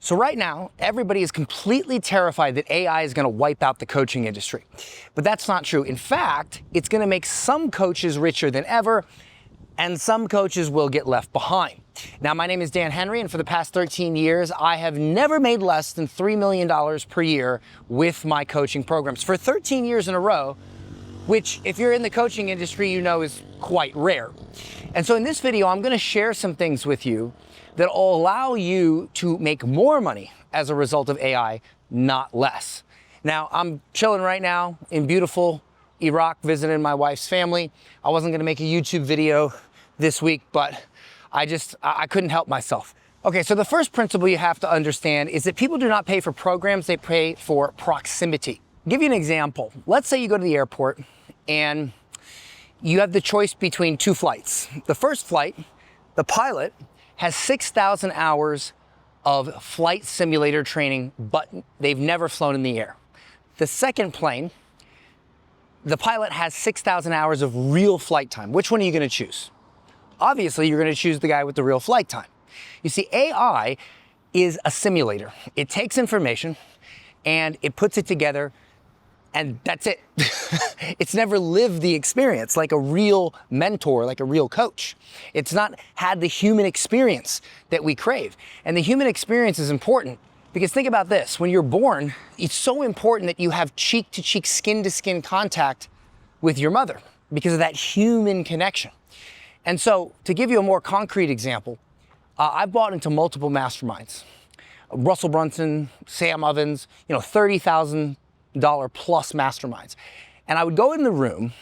So right now, everybody is completely terrified that AI is going to wipe out the coaching industry. But that's not true. In fact, it's going to make some coaches richer than ever, and some coaches will get left behind. Now, my name is Dan Henry, and for the past 13 years, I have never made less than $3 million per year with my coaching programs for 13 years in a row, which, if you're in the coaching industry, you know is quite rare. And so in this video, I'm going to share some things with you that will allow you to make more money as a result of AI, not less. Now, I'm chilling right now in beautiful Iraq, visiting my wife's family. I wasn't gonna make a YouTube video this week, but I couldn't help myself. Okay, so the first principle you have to understand is that people do not pay for programs, they pay for proximity. I'll give you an example. Let's say you go to the airport and you have the choice between two flights. The first flight, the pilot has 6,000 hours of flight simulator training, but they've never flown in the air. The second plane, the pilot has 6,000 hours of real flight time. Which one are you gonna choose? Obviously, you're gonna choose the guy with the real flight time. You see, AI is a simulator. It takes information and it puts it together, and that's it. It's never lived the experience like a real mentor, like a real coach. It's not had the human experience that we crave. And the human experience is important because think about this. When you're born, it's so important that you have cheek-to-cheek, skin-to-skin contact with your mother because of that human connection. And so to give you a more concrete example, I've bought into multiple masterminds. Russell Brunson, Sam Ovens, $30,000 plus masterminds. And I would go in the room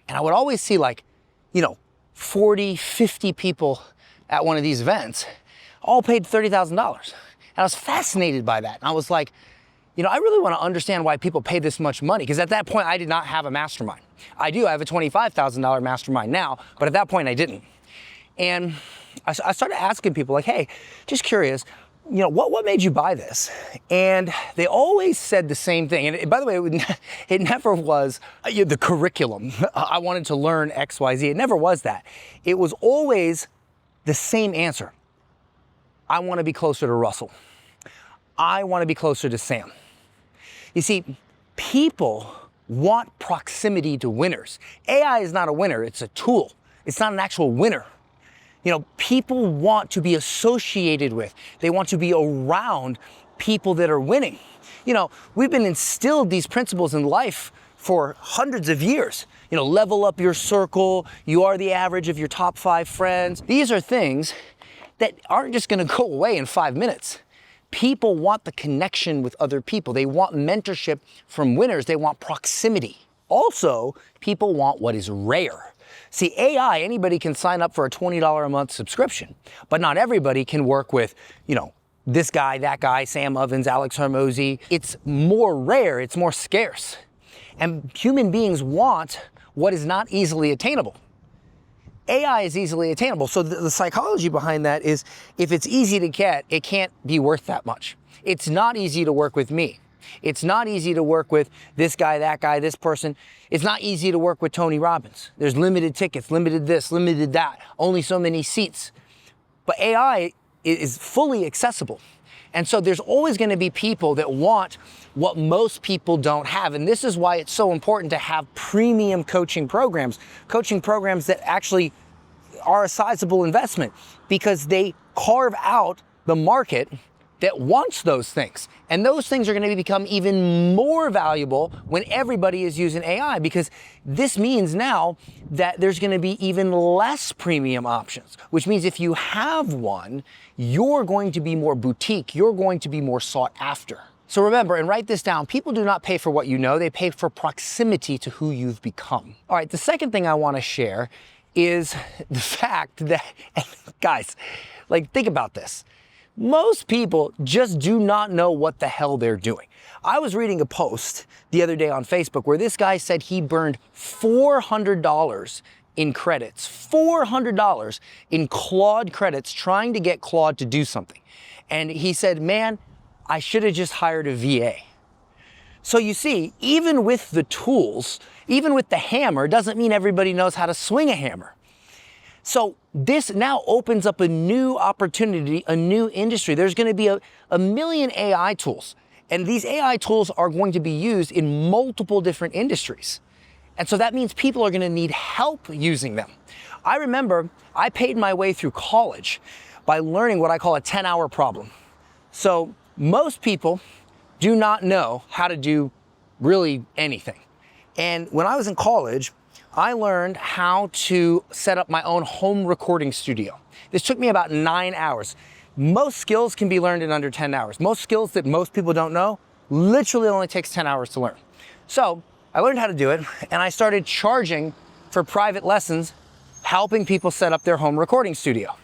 and I would always see 40, 50 people at one of these events, all paid $30,000. And I was fascinated by that. And I was like, I really want to understand why people pay this much money. Because at that point, I did not have a mastermind. I have a $25,000 mastermind now, but at that point I didn't. And I started asking people hey, just curious, what made you buy this? And they always said the same thing. And by the way, it never was the curriculum. I wanted to learn X, Y, Z. It never was that. It was always the same answer. I want to be closer to Russell. I want to be closer to Sam. You see, people want proximity to winners. AI is not a winner. It's a tool. It's not an actual winner. People want to be associated with, they want to be around people that are winning. We've been instilled these principles in life for hundreds of years. Level up your circle, you are the average of your top 5 friends. These are things that aren't just gonna go away in 5 minutes. People want the connection with other people. They want mentorship from winners. They want proximity. Also, people want what is rare. See, AI, anybody can sign up for a $20 a month subscription, but not everybody can work with, this guy, that guy, Sam Ovens, Alex Hormozy. It's more rare, it's more scarce. And human beings want what is not easily attainable. AI is easily attainable. So the psychology behind that is if it's easy to get, it can't be worth that much. It's not easy to work with me. It's not easy to work with this guy, that guy, this person. It's not easy to work with Tony Robbins. There's limited tickets, limited this, limited that, only so many seats. But AI is fully accessible. And so there's always going to be people that want what most people don't have. And this is why it's so important to have premium coaching programs that actually are a sizable investment because they carve out the market that wants those things. And those things are gonna become even more valuable when everybody is using AI, because this means now that there's gonna be even less premium options, which means if you have one, you're going to be more boutique, you're going to be more sought after. So remember, and write this down, people do not pay for what you know, they pay for proximity to who you've become. All right, the second thing I wanna share is the fact that, guys, think about this. Most people just do not know what the hell they're doing. I was reading a post the other day on Facebook where this guy said he burned $400 in credits, $400 in Claude credits trying to get Claude to do something. And he said, man, I should have just hired a VA. So you see, even with the tools, even with the hammer, doesn't mean everybody knows how to swing a hammer. So this now opens up a new opportunity, a new industry. There's going to be a million AI tools, and these AI tools are going to be used in multiple different industries. And so that means people are going to need help using them. I remember I paid my way through college by learning what I call a 10-hour problem. So most people do not know how to do really anything. And when I was in college, I learned how to set up my own home recording studio. This took me about 9 hours. Most skills can be learned in under 10 hours. Most skills that most people don't know literally only takes 10 hours to learn. So I learned how to do it, and I started charging for private lessons, helping people set up their home recording studio.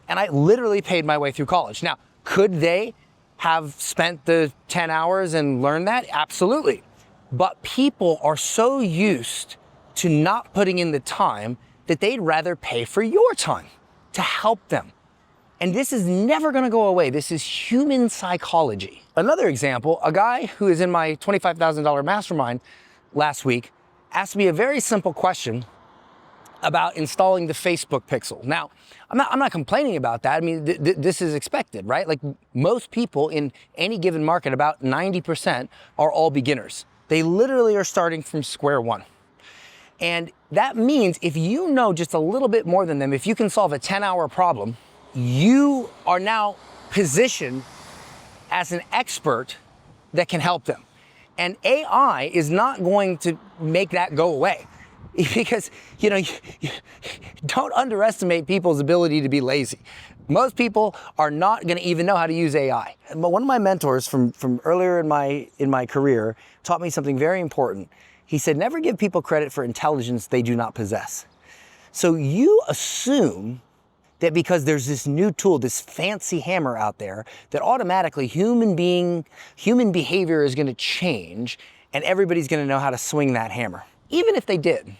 And I literally paid my way through college. Now, could they have spent the 10 hours and learned that? Absolutely. But people are so used to not putting in the time that they'd rather pay for your time to help them. And this is never gonna go away. This is human psychology. Another example, a guy who is in my $25,000 mastermind last week asked me a very simple question about installing the Facebook pixel. Now, I'm not complaining about that. I mean, this is expected, right? Like most people in any given market, about 90% are all beginners. They literally are starting from square one. And that means if you know just a little bit more than them, if you can solve a 10-hour problem, you are now positioned as an expert that can help them. And AI is not going to make that go away. Because, you don't underestimate people's ability to be lazy. Most people are not going to even know how to use AI. But one of my mentors from earlier in my career taught me something very important. He said, never give people credit for intelligence they do not possess. So you assume that because there's this new tool, this fancy hammer out there, that automatically human behavior is going to change and everybody's going to know how to swing that hammer. Even if they did,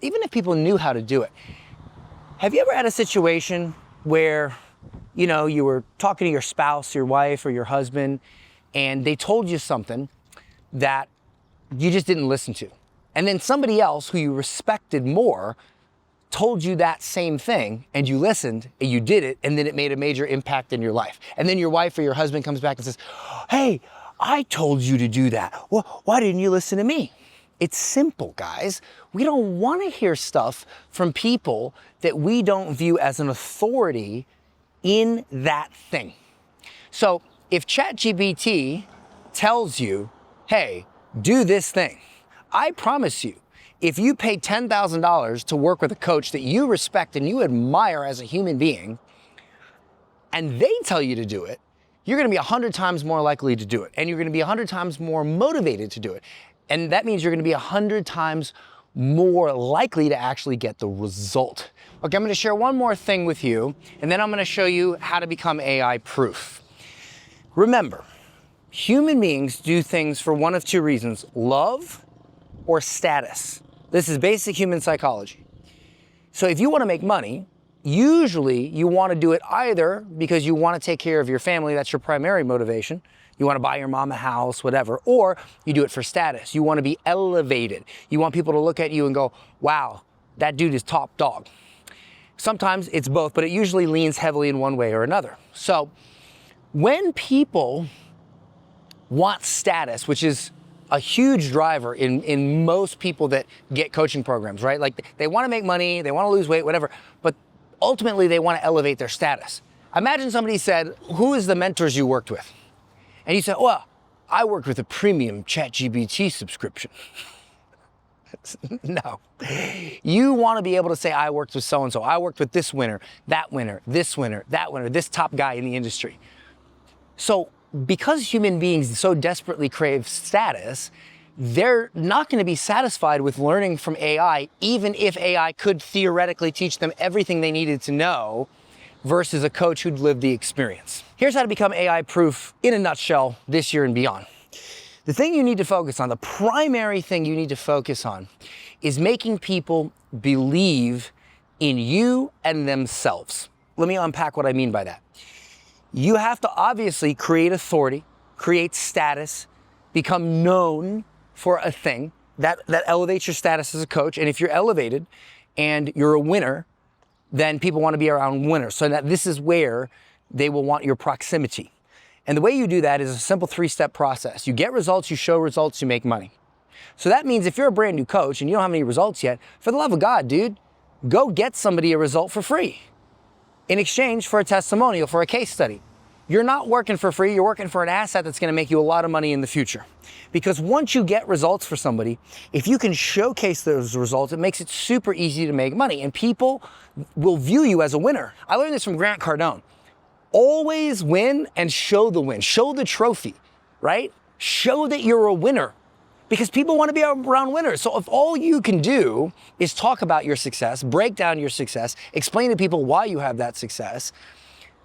even if people knew how to do it. Have you ever had a situation where, you were talking to your spouse, your wife, or your husband, and they told you something that you just didn't listen to? And then somebody else who you respected more told you that same thing, and you listened, and you did it, and then it made a major impact in your life. And then your wife or your husband comes back and says, hey, I told you to do that. Well, why didn't you listen to me? It's simple, guys. We don't want to hear stuff from people that we don't view as an authority in that thing. So if ChatGPT tells you, hey, do this thing, I promise you, if you pay $10,000 to work with a coach that you respect and you admire as a human being, and they tell you to do it, you're going to be 100 times more likely to do it. And you're going to be 100 times more motivated to do it. And that means you're going to be 100 times more likely to actually get the result. Okay, I'm going to share one more thing with you, and then I'm going to show you how to become AI proof. Remember, human beings do things for one of two reasons: love or status. This is basic human psychology. So if you want to make money, usually you want to do it either because you want to take care of your family, that's your primary motivation. You want to buy your mom a house, whatever, or you do it for status. You want to be elevated. You want people to look at you and go, wow, that dude is top dog. Sometimes it's both, but it usually leans heavily in one way or another. So when people want status, which is a huge driver in most people that get coaching programs, right? Like they want to make money, they want to lose weight, whatever, but ultimately they want to elevate their status. Imagine somebody said, who is the mentors you worked with? And you said, well, I worked with a premium ChatGPT subscription. No. You want to be able to say, I worked with so-and-so. I worked with this winner, that winner, this winner, that winner, this top guy in the industry. So because human beings so desperately crave status, they're not going to be satisfied with learning from AI, even if AI could theoretically teach them everything they needed to know versus a coach who'd lived the experience. Here's how to become AI proof in a nutshell this year and beyond. The thing you need to focus on, the primary thing you need to focus on, is making people believe in you and themselves. Let me unpack what I mean by that. You have to obviously create authority, create status, become known for a thing that elevates your status as a coach. And if you're elevated and you're a winner, then people want to be around winners. So that this is where they will want your proximity. And the way you do that is a simple 3-step process. You get results, you show results, you make money. So that means if you're a brand new coach and you don't have any results yet, for the love of God, dude, go get somebody a result for free in exchange for a testimonial, for a case study. You're not working for free, you're working for an asset that's gonna make you a lot of money in the future. Because once you get results for somebody, if you can showcase those results, it makes it super easy to make money and people will view you as a winner. I learned this from Grant Cardone. Always win and show the win, show the trophy, right? Show that you're a winner because people want to be around winners. So if all you can do is talk about your success, break down your success, explain to people why you have that success,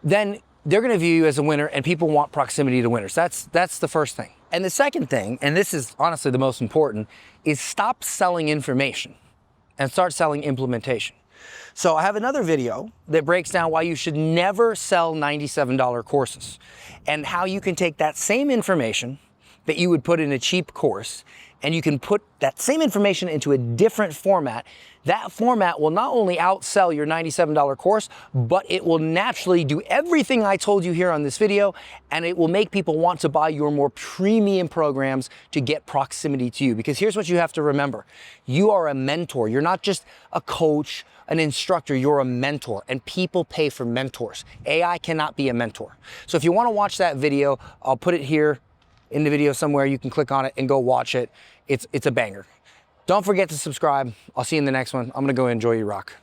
then they're going to view you as a winner and people want proximity to winners. That's the first thing. And the second thing, and this is honestly the most important, is stop selling information and start selling implementation. So I have another video that breaks down why you should never sell $97 courses and how you can take that same information that you would put in a cheap course and you can put that same information into a different format. That format will not only outsell your $97 course, but it will naturally do everything I told you here on this video, and it will make people want to buy your more premium programs to get proximity to you. Because here's what you have to remember. You are a mentor. You're not just a coach, an instructor, you're a mentor, and people pay for mentors. AI cannot be a mentor. So if you want to watch that video, I'll put it here in the video somewhere. You can click on it and go watch it. It's a banger. Don't forget to subscribe. I'll see you in the next one. I'm gonna go enjoy your rock.